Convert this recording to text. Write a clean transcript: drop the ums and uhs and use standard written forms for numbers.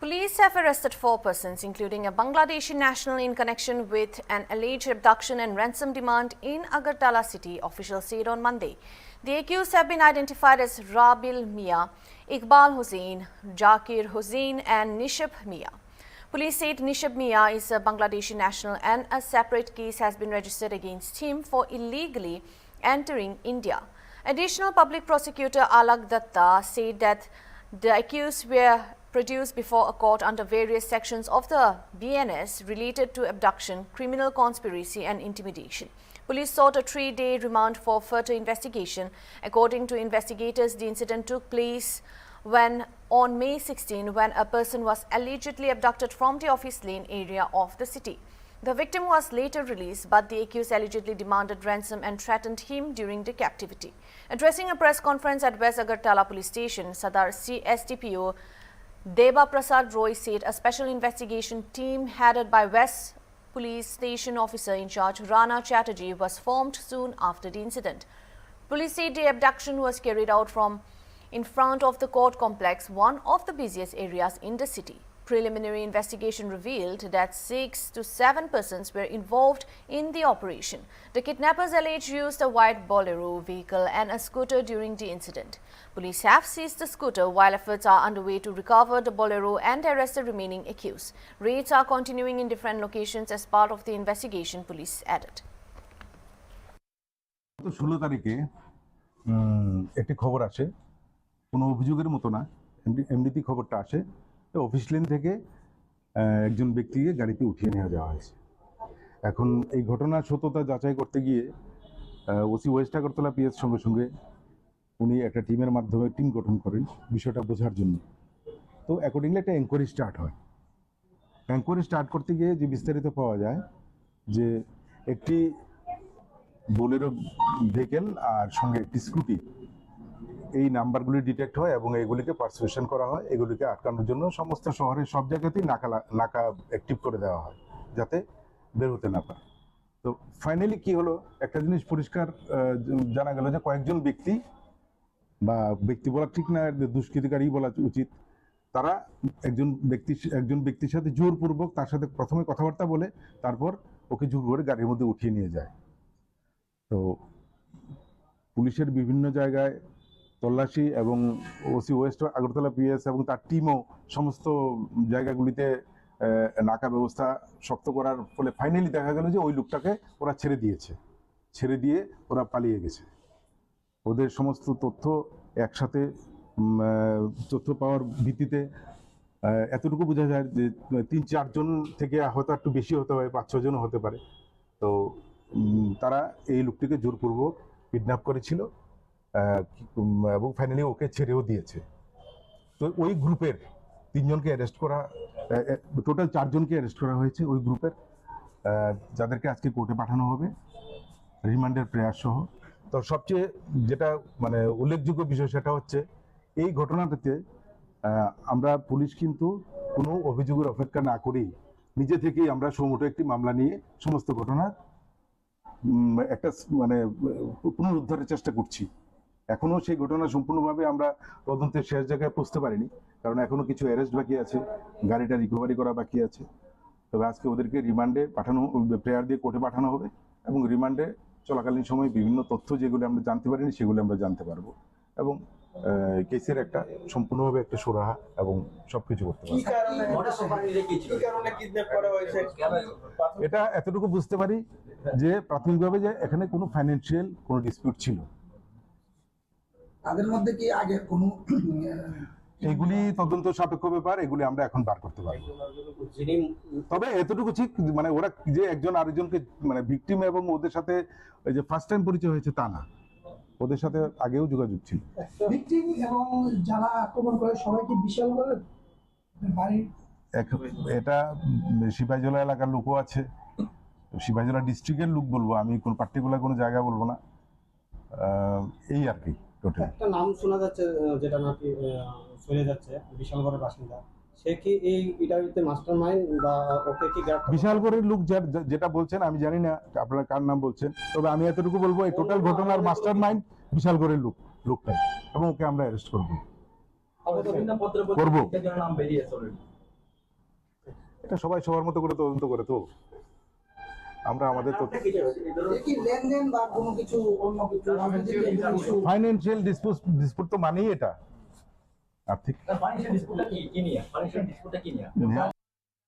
Police have arrested 4 persons, including a Bangladeshi national, in connection with an alleged abduction and ransom demand in Agartala city, officials said on Monday. The accused have been identified as Rabil Mia, Iqbal Hussain, Jakir Hussain and Nishab Mia. Police said Nishab Mia is a Bangladeshi national and a separate case has been registered against him for illegally entering India. Additional public prosecutor Alak Datta said that the accused were produced before a court under various sections of the BNS related to abduction, criminal conspiracy and intimidation. Police sought a 3-day remand for further investigation. According to investigators, the incident took place on May 16 when a person was allegedly abducted from the Office Lane area of the city. The victim was later released, but the accused allegedly demanded ransom and threatened him during the captivity. Addressing a press conference at West Agartala police station, Sadar SDPO Deba Prasad Roy said a special investigation team headed by West Police Station officer in charge Rana Chatterjee was formed soon after the incident. Police said the abduction was carried out from in front of the court complex, one of the busiest areas in the city. Preliminary investigation revealed that 6 to 7 persons were involved in the operation. The kidnappers alleged used a white Bolero vehicle and a scooter during the incident. Police have seized the scooter while efforts are underway to recover the Bolero and arrest the remaining accused. Raids are continuing in different locations as part of the investigation, police added. ষোলো তারিখে একটি খবর আসে, কোনো অভিযোগের মতো না, এমনিতেই খবরটা আসে। অফিস লেন থেকে একজন ব্যক্তিকে গাড়িতে উঠিয়ে নিয়ে যাওয়া হয়েছে। এখন এই ঘটনার সত্যতা যাচাই করতে গিয়ে ওসি ওয়েস্ট আগরতলা পিএস সঙ্গে সঙ্গে উনি একটা টিমের মাধ্যমে টিম গঠন করেন বিষয়টা বোঝার জন্য। তো অ্যাকর্ডিংলি একটা এনকোয়ারি স্টার্ট হয়। এনকোয়ারি স্টার্ট করতে গিয়ে যে বিস্তারিত পাওয়া যায় যে একটি বোলেরো ভেহিকেল আর সঙ্গে একটি স্কুটি, এই নাম্বারগুলি ডিটেক্ট হয় এবং এগুলিকে পারসুয়েশন করা হয়। এগুলিকে আটকানোর জন্য সমস্ত শহরের সব জায়গাতেই নাকা অ্যাক্টিভ করে দেওয়া হয় যাতে বের হতে না পারে। তো ফাইনালি কি হলো, একটা জিনিস পরিষ্কার জানা গেল যে কয়েকজন ব্যক্তি, বা ব্যক্তি বলা ঠিক না, দুষ্কৃতিকারী বলা উচিত, তারা একজন ব্যক্তির সাথে জোরপূর্বক তার সাথে প্রথমে কথাবার্তা বলে তারপর ওকে জোর করে গাড়ির মধ্যে উঠিয়ে নিয়ে যায়। তো পুলিশের বিভিন্ন জায়গায় তল্লাশি এবং ওসি ওয়েস্ট আগরতলা পিএস এবং তার টিমও সমস্ত জায়গাগুলিতে নাকা ব্যবস্থা শক্ত করার ফলে ফাইনালি দেখা গেল যে ওই লোকটাকে ওরা ছেড়ে দিয়ে ওরা পালিয়ে গেছে। ওদের সমস্ত তথ্য একসাথে তথ্য পাওয়ার ভিত্তিতে এতটুকু বোঝা যায় যে 3-4 জন থেকে হয়তো একটু বেশি হতে পারে, 5-6 জনও হতে পারে। তো তারা এই লোকটিকে জোরপূর্বক কিডন্যাপ করেছিল এবং ফাইনালি ওকে ছেড়েও দিয়েছে। তো ওই গ্রুপের 3 জনকে অ্যারেস্ট করা, টোটাল 4 জনকে অ্যারেস্ট করা হয়েছে ওই গ্রুপের, যাদেরকে আজকে কোর্টে পাঠানো হবে রিমান্ডের প্রয়াস সহ। তো সবচেয়ে যেটা মানে উল্লেখযোগ্য বিষয় সেটা হচ্ছে এই ঘটনাটাতে আমরা পুলিশ কিন্তু কোনো অভিযোগের অপেক্ষা না করেই নিজে থেকেই আমরা সুমোটো একটি মামলা নিয়ে সমস্ত ঘটনার একটা মানে পুনরুদ্ধারের চেষ্টা করছি। এখনো সেই ঘটনা সম্পূর্ণভাবে আমরা তদন্তের শেষ জায়গায় পৌঁছতে পারিনি, কারণ এখনো কিছু অ্যারেস্ট বাকি আছে, গাড়িটা রিকভারি করা বাকি আছে। তবে আজকে ওদেরকে রিমান্ডে পাঠানো, প্রেয়ার দিয়ে কোর্টে পাঠানো হবে এবং রিমান্ডে চলাকালীন সময় বিভিন্ন তথ্য যেগুলো আমরা জানতে পারিনি সেগুলো আমরা জানতে পারবো এবং কেসের একটা সম্পূর্ণভাবে একটা সুরাহা এবং সবকিছু করতে পারবো। এটা এতটুকু বুঝতে পারি যে প্রাথমিকভাবে যে এখানে কোনো ফাইন্যান্সিয়াল কোনো ডিসপিউট ছিল। তাদের মধ্যে কি আগে কোনো এগুলি তদন্ত সাপেক্ষ ব্যাপার, এগুলি আমরা এখন বার করতে পারবো। তবে এতটুকু ঠিক মানে ওরা যে একজন আরেকজনকে মানে ভিকটিম এবং ওদের সাথে ওই যে ফার্স্ট টাইম পরিচয় হয়েছে তা না, ওদের সাথে আগেও যোগাযোগ ছিল। ভিকটিম এবং যারা আক্রমণ করে সবাইকে বিশাল করে বাড়ি, এটা সিপাহীজলা এলাকার লোকও আছে, সিপাহীজলা ডিস্ট্রিক্টের লোক বলবো আমি, কোন পার্টিকুলার কোনো জায়গা বলবো না, এই আর কি। একটা নাম শোনা যাচ্ছে যেটা নাকি চলে যাচ্ছে বিশালগড়ের বাসিন্দা, সে কি এই ইটালিতে মাস্টারমাইন্ড বা ওকে কি বিশালগড়ের লোক যেটা বলছেন আমি জানি না আপনারা কার নাম বলছেন, তবে আমি এতটুকু বলবো এই টোটাল ঘটনার মাস্টারমাইন্ড বিশালগড়ের লোকটাই এবং ওকে আমরা অ্যারেস্ট করবো। এটা সবাই সবার মতো করে তদন্ত করে তো আমরা আমাদের তো কি লেনদেন বা কোনো কিছু অন্য কিছু কিছু ফাইন্যান্সিয়াল ডিসপুট তো মানেই এটা আর্থিক ফাইন্যান্সিয়াল ডিসপুটটা কি নিয়ে ফাইন্যান্সিয়াল ডিসপুটটা কি নিয়ে নেওয়া